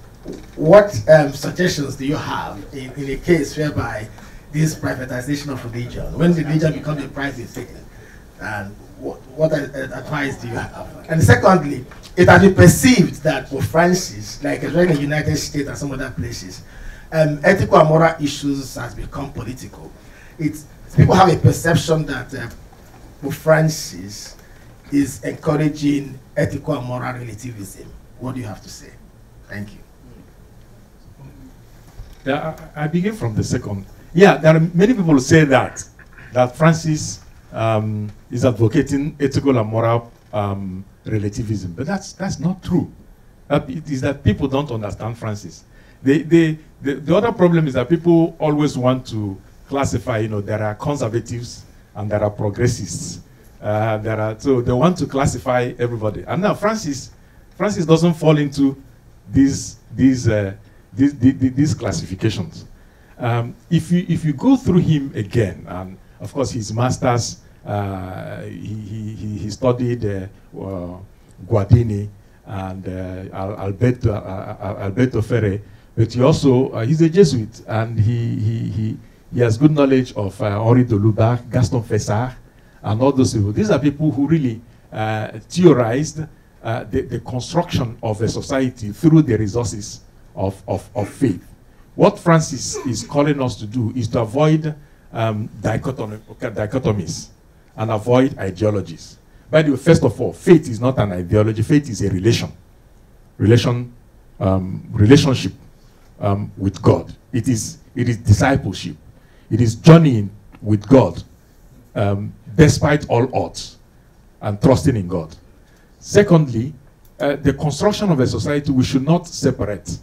suggestions do you have in a case whereby this privatization of religion, when religion becomes a private thing, and what advice do you have? And secondly, it has been perceived that Pope Francis, like in the United States and some other places, ethical and moral issues has become political. People have a perception that Pope Francis is encouraging ethical and moral relativism. What do you have to say? Thank you. Yeah, I begin from the second. Yeah, there are many people who say that Francis is advocating ethical and moral relativism, but that's not true. It is that people don't understand Francis. The other problem is that people always want to classify. There are conservatives and there are progressists. So they want to classify everybody. And now Francis doesn't fall into these classifications. If you go through him again, and of course his masters, he studied Guardini and Alberto Ferre, but he's a Jesuit, and he has good knowledge of Henri de Lubac, Gaston Fessard, and all those people. These are people who really theorized the construction of a society through the resources of faith. What Francis is calling us to do is to avoid dichotomies and avoid ideologies. By the way, first of all, faith is not an ideology. Faith is a relationship with God. It is discipleship. It is journeying with God despite all odds and trusting in God. Secondly, the construction of a society, we should not separate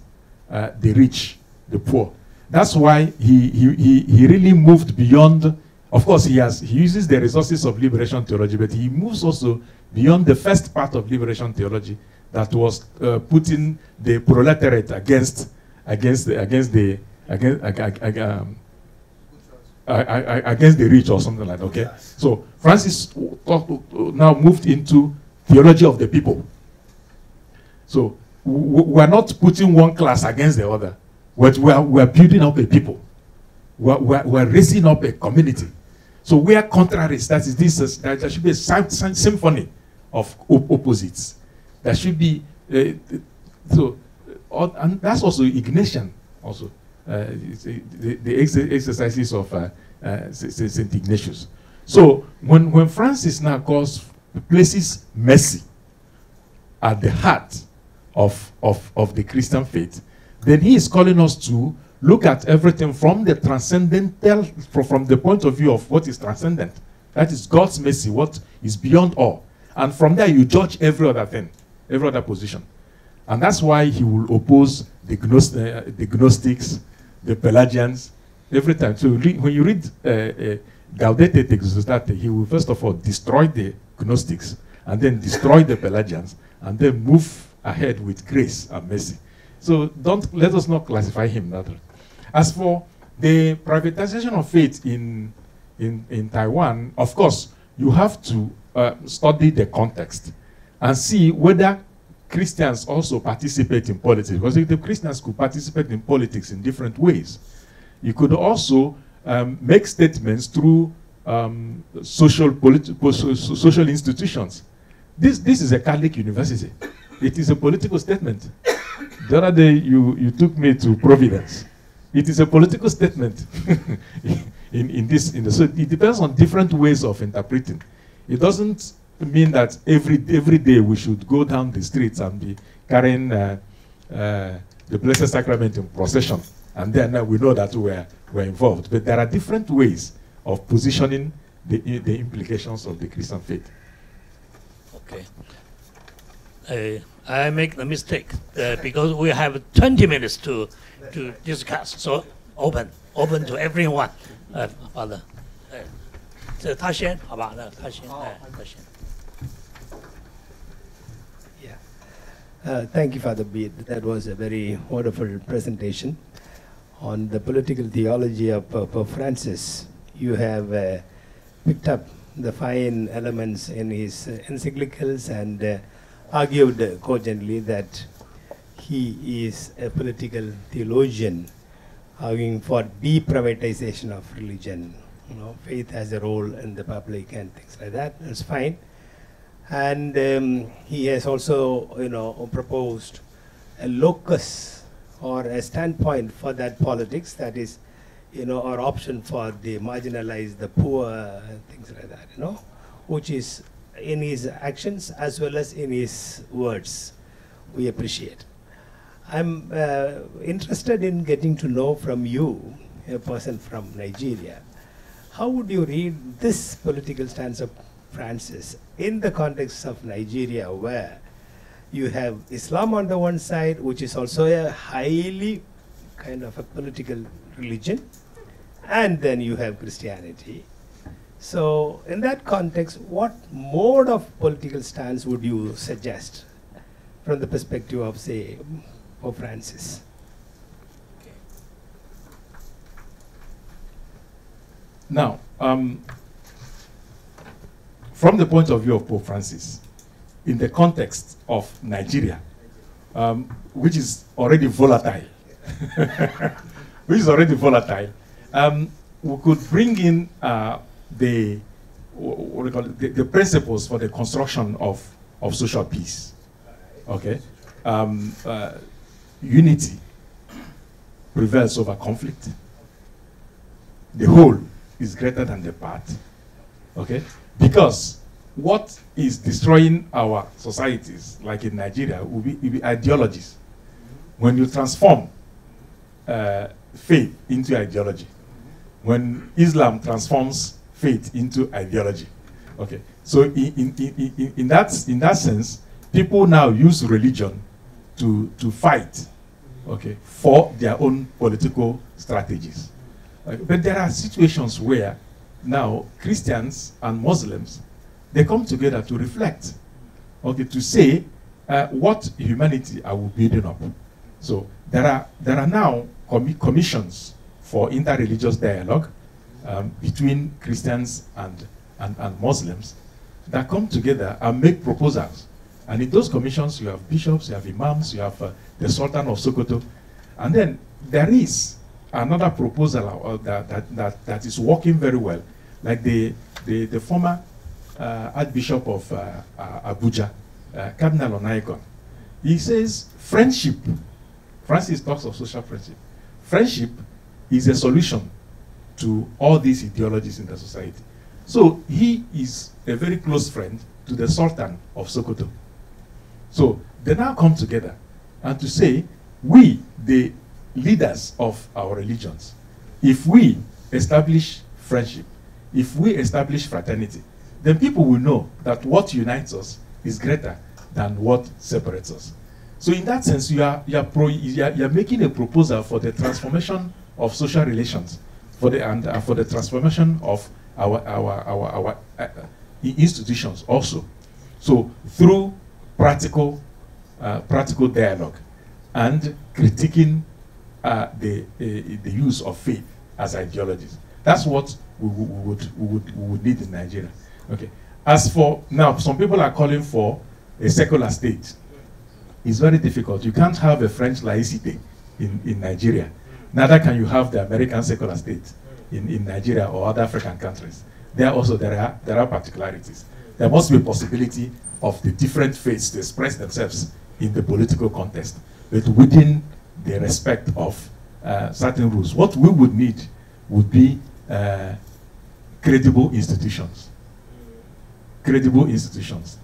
the rich, the poor. That's why he really moved beyond. Of course, he uses the resources of liberation theology, but he moves also beyond the first part of liberation theology that was putting the proletariat against the rich or something like that. Okay, so Francis now moved into theology of the people. So we're not putting one class against the other. We're building up a people. We're raising up a community. So we are contraries. That is this. There should be a symphony of opposites. There should be and that's also Ignatian. Also, the exercises of Saint Ignatius. So when Francis now places mercy at the heart of the Christian faith, then he is calling us to look at everything from the transcendental, from the point of view of what is transcendent. That is God's mercy, what is beyond all. And from there you judge every other thing, every other position. And that's why he will oppose the Gnostics, the Pelagians, every time. So when you read Gaudete et Exsultate, he will first of all destroy the Gnostics, and then destroy the Pelagians, and then move ahead with grace and mercy. So let us not classify him that way. As for the privatization of faith in Taiwan, of course, you have to study the context and see whether Christians also participate in politics. Because if the Christians could participate in politics in different ways, you could also make statements through social institutions. This is a Catholic university. It is a political statement. The other day you took me to Providence. It is a political statement. So it depends on different ways of interpreting. It doesn't mean that every day we should go down the streets and be carrying the Blessed Sacrament in procession, and then we know that we're involved. But there are different ways of positioning the implications of the Christian faith. Okay. I make the mistake because we have 20 minutes to discuss. So open to everyone. Father. 他先，好吧？那他先，他先。 Thank you, Father Bede. That was a very wonderful presentation on the political theology of Pope Francis. You have picked up the fine elements in his encyclicals and argued cogently that he is a political theologian arguing for deprivatization of religion. You know, faith has a role in the public and things like that. That's fine. And he has also, you know, proposed a locus or a standpoint for that politics, that is, you know, or option for the marginalized, the poor, things like that, you know, which is in his actions as well as in his words. We appreciate. I'm interested in getting to know from you, a person from Nigeria, how would you read this political stance of Francis in the context of Nigeria, where you have Islam on the one side, which is also a highly kind of a political religion, and then you have Christianity. So in that context, what mode of political stance would you suggest from the perspective of, say, Pope Francis? Now, from the point of view of Pope Francis, in the context of Nigeria, which is already volatile, we could bring in the principles for the construction of social peace. Okay, unity prevails over conflict. The whole is greater than the part. Okay, because what is destroying our societies, like in Nigeria, will be ideologies. When you transform faith into ideology, when Islam transforms faith into ideology, okay. So in that sense, people now use religion to fight, okay, for their own political strategies. But there are situations where now Christians and Muslims, they come together to reflect, okay, to say what humanity are we building up. So there are now commissions for interreligious dialogue between Christians and Muslims that come together and make proposals. And in those commissions, you have bishops, you have imams, you have the Sultan of Sokoto, and then there is another proposal that is working very well, like the former Archbishop of Abuja, Cardinal Onaigon. He says friendship. Francis talks of social friendship. Friendship is a solution to all these ideologies in the society. So he is a very close friend to the Sultan of Sokoto. So they now come together and to say, we, the leaders of our religions, if we establish friendship, if we establish fraternity, then people will know that what unites us is greater than what separates us. So in that sense, you are making a proposal for the transformation of social relations, for the transformation of our institutions also. So through practical dialogue and critiquing the use of faith as ideologies. That's what we would need in Nigeria. Okay. As for now, some people are calling for a secular state. It's very difficult. You can't have a French laicity in Nigeria. Neither can you have the American secular state in Nigeria or other African countries. There are particularities. There must be a possibility of the different faiths to express themselves in the political context, but within the respect of certain rules. What we would need would be credible institutions. Credible institutions.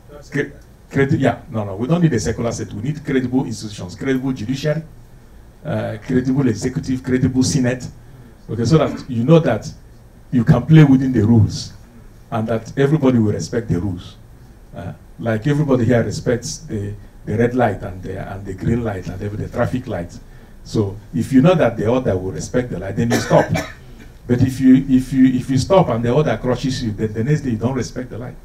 We don't need a secular state. We need credible institutions, credible judiciary, credible executive, credible senate. Okay, so that you know that you can play within the rules, and that everybody will respect the rules. Like everybody here respects the red light and the green light and the traffic light. So if you know that the other will respect the light, then you stop. But if you stop and the other crushes you, then the next day you don't respect the light.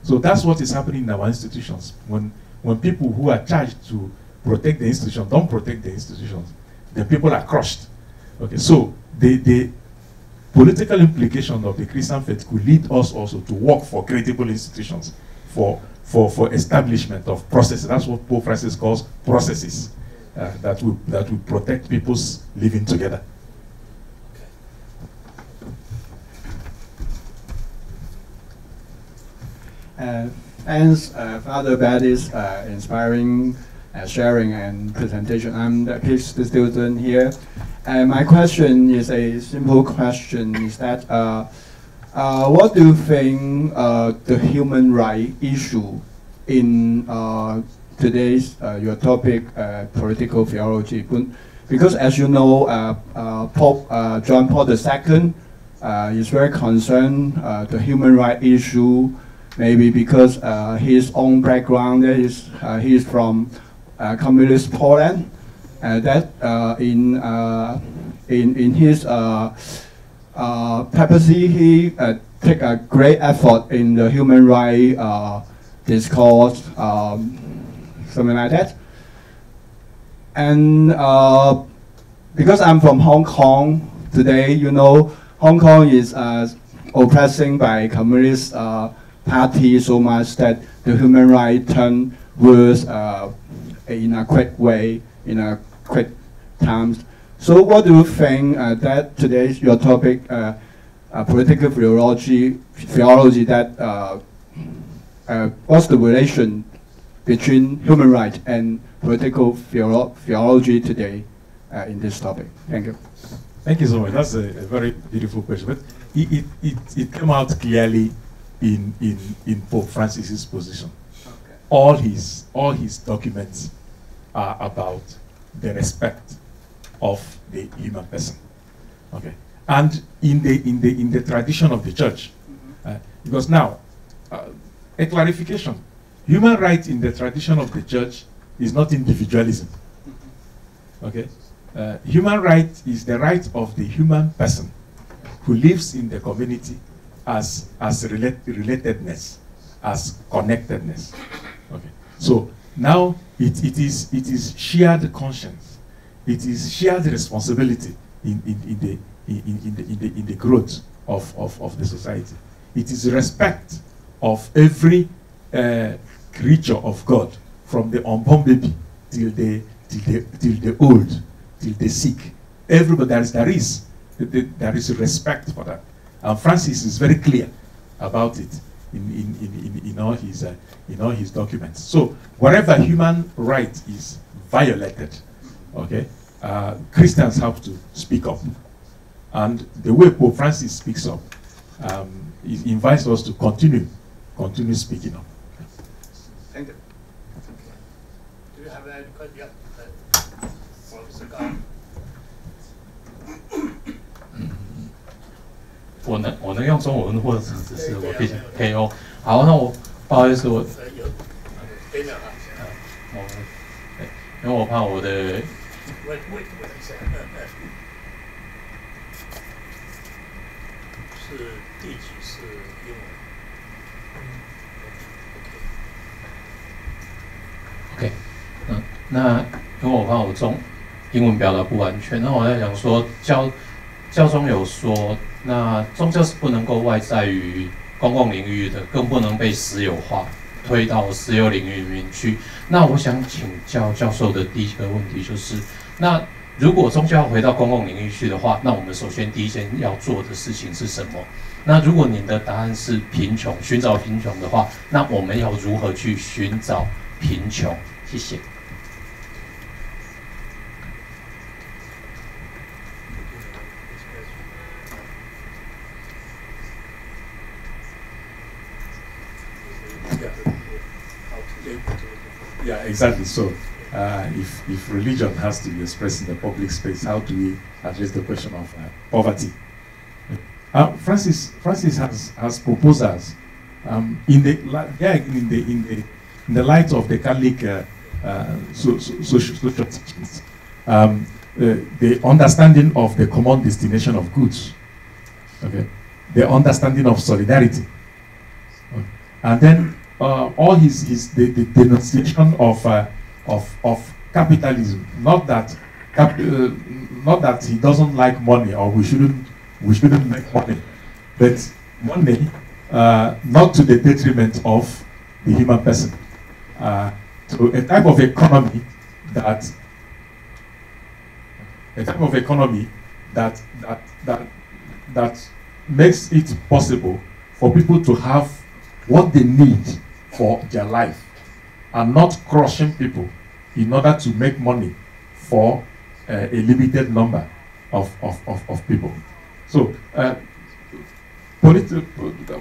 So that's what is happening in our institutions. When people who are charged to protect the institution don't protect the institutions, then people are crushed. Okay, so the political implication of the Christian faith could lead us also to work for credible institutions, for establishment of processes. That's what Pope Francis calls processes that will protect people's living together. Thanks, Father Bede's inspiring sharing and presentation. I'm the PhD student here. And my question is a simple question, is that what do you think the human rights issue in today's your topic, political theology? Because as you know, Pope John Paul II is very concerned the human rights issue, maybe because his own background is he is from communist Poland. That in his papacy, he take a great effort in the human rights discourse, something like that. And because I'm from Hong Kong today, you know, Hong Kong is oppressing by communist party so much that the human rights turn worse in a quick way, in a quick times. So what do you think that today's your topic, political theology that what's the relation between human rights and political theology today in this topic? Thank you. Thank you so much. That's a very beautiful question. But it came out clearly in Pope Francis's position. Okay. All his documents are about the respect of the human person. Okay. And in the tradition of the church, because now a clarification, human rights in the tradition of the church is not individualism. Okay. Human rights is the right of the human person who lives in the community as relatedness, as connectedness. Okay. So now it is shared conscience, it is shared responsibility in the growth of the society. It is respect of every creature of God, from the unborn baby till the old, till the sick. Everybody there is respect for that. And Francis is very clear about it in all his documents. So wherever human right is violated, okay, Christians have to speak up. And the way Pope Francis speaks up, he invites us to continue speaking up. Thank you. Do you have any question? Yeah. 我能用中文，或者只是我可以用。好，那我不好意思，我因为我怕我的。是第几是英文 ？OK， 那因为我怕我英文表达不完全，那我在想说教宗有说，那宗教是不能够外在于公共领域的，更不能被私有化，推到私有领域里面去。那我想请教教授的第一个问题就是，那如果宗教回到公共领域去的话，那我们首先第一件要做的事情是什么？那如果您的答案是贫穷，寻找贫穷的话，那我们要如何去寻找贫穷？谢谢。Yeah, exactly. So, if religion has to be expressed in the public space, how do we address the question of poverty? Francis has proposed us in the light of the Catholic social teachings, the understanding of the common destination of goods, okay, the understanding of solidarity, and then all the denunciation of capitalism. Not that he doesn't like money or we shouldn't make money, but money not to the detriment of the human person. So a type of economy that makes it possible for people to have what they need for their life, and not crushing people in order to make money for a limited number of people. So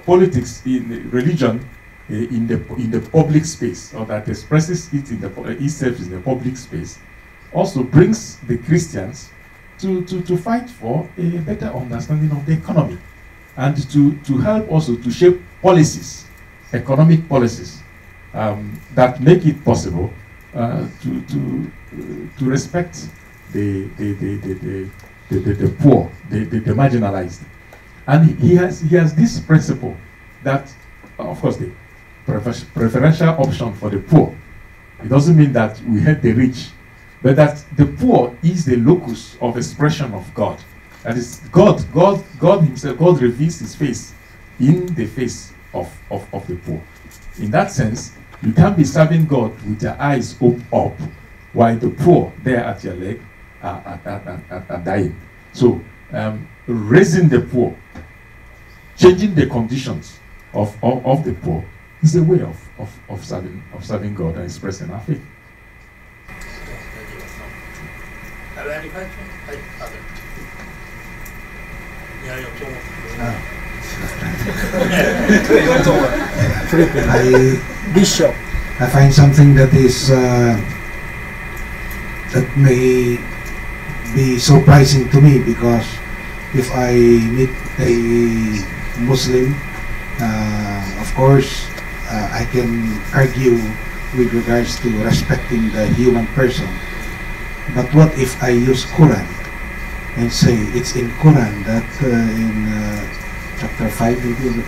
politics in religion in the public space, or that expresses it in itself in the public space, also brings the Christians to fight for a better understanding of the economy, and to help also to shape policies, economic policies, that make it possible to respect the poor, the marginalized. And he has this principle that, of course, the preferential option for the poor. It doesn't mean that we hate the rich, but that the poor is the locus of expression of God. That is, God himself, God reveals his face in the face of the poor. In that sense, you can't be serving God with your eyes up while the poor there at your leg are dying. So raising the poor, changing the conditions of the poor is a way of serving God and expressing our faith. Have any questions? Bishop. I find something that is that may be surprising to me, because if I meet a Muslim, of course, I can argue with regards to respecting the human person. But what if I use Quran and say it's in Quran that in chapter 5,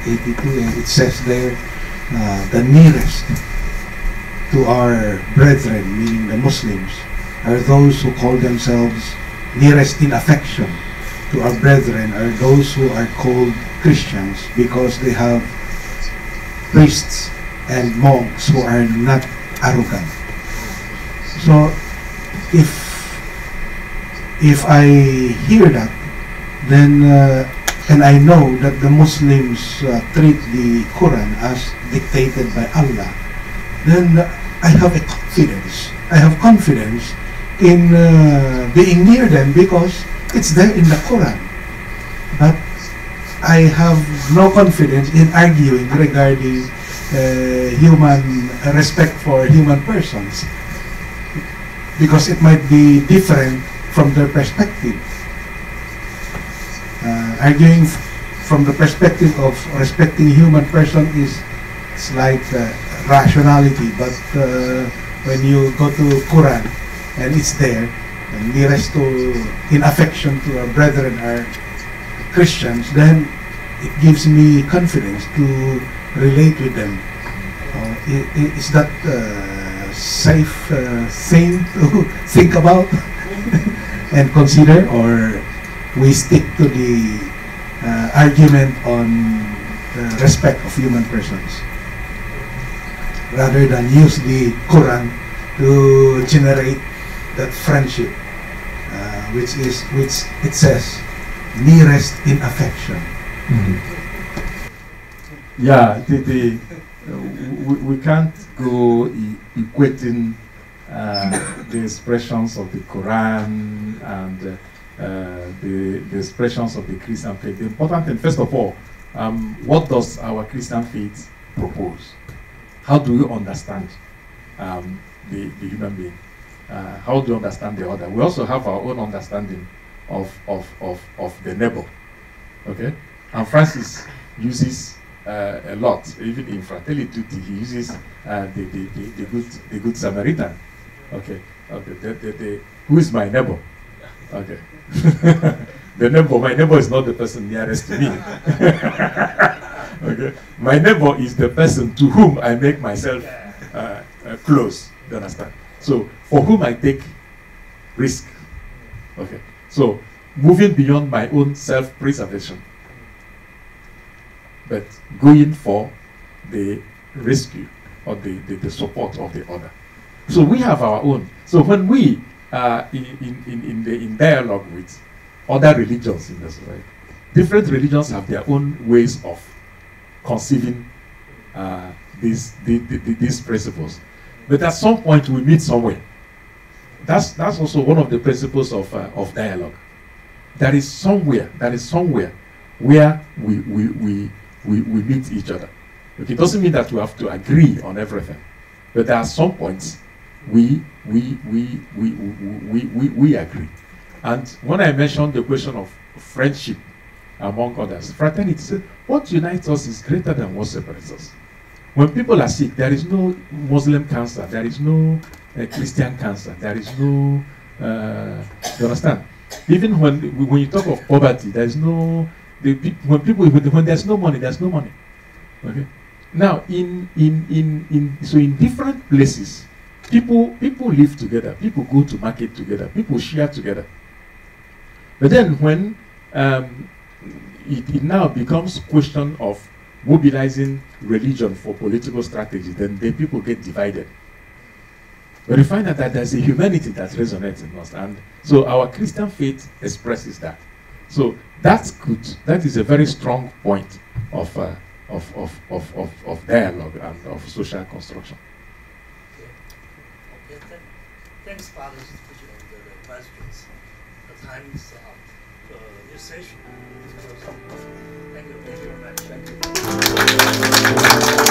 82, it says there, the nearest to our brethren, meaning the Muslims, are those who call themselves nearest in affection to our brethren, are those who are called Christians, because they have priests and monks who are not arrogant. So if I hear that, then and I know that the Muslims treat the Quran as dictated by Allah, then I have a confidence. I have confidence in being near them because it's there in the Quran. But I have no confidence in arguing regarding human respect for human persons, because it might be different from their perspective. Arguing from the perspective of respecting human person is like rationality, but when you go to Quran and it's there, and nearest to in affection to our brethren are Christians, then it gives me confidence to relate with them. Is that safe thing to think about and consider, or we stick to the argument on the respect of human persons rather than use the Quran to generate that friendship, which it says nearest in affection? Yeah, we can't go equating the expressions of the Quran and the expressions of the Christian faith. The important thing, first of all, what does our Christian faith propose? How do we understand the human being? How do we understand the other? We also have our own understanding of the neighbor. Okay, and Francis uses a lot, even in Fratelli Tutti, he uses the good Samaritan. Okay, who is my neighbor? Okay, my neighbor is not the person nearest to me. Okay, my neighbor is the person to whom I make myself close. You understand? So for whom I take risk. Okay, so moving beyond my own self-preservation, but going for the rescue or the support of the other. So we have our own. So when we are in dialogue with other religions in the society, different religions have their own ways of conceiving these principles. But at some point we meet somewhere. That's also one of the principles of dialogue. There is somewhere where we meet each other. Okay, it doesn't mean that we have to agree on everything, but there are some points we agree. And when I mentioned the question of friendship among others, fraternity, what unites us is greater than what separates us. When people are sick, there is no Muslim cancer, there is no Christian cancer, there is no, you understand? Even when you talk of poverty, there is no, when there's no money, there's no money. Okay. Now, in different places, people live together, people go to market together, people share together. But then when it now becomes a question of mobilizing religion for political strategy, then the people get divided. But you find out that there's a humanity that resonates in us, and so our Christian faith expresses that. So that's good. That is a very strong point of dialogue and of social construction. Okay, thanks, Father, for the questions. The time is up. This session is closed. Thank you very much. Thank you.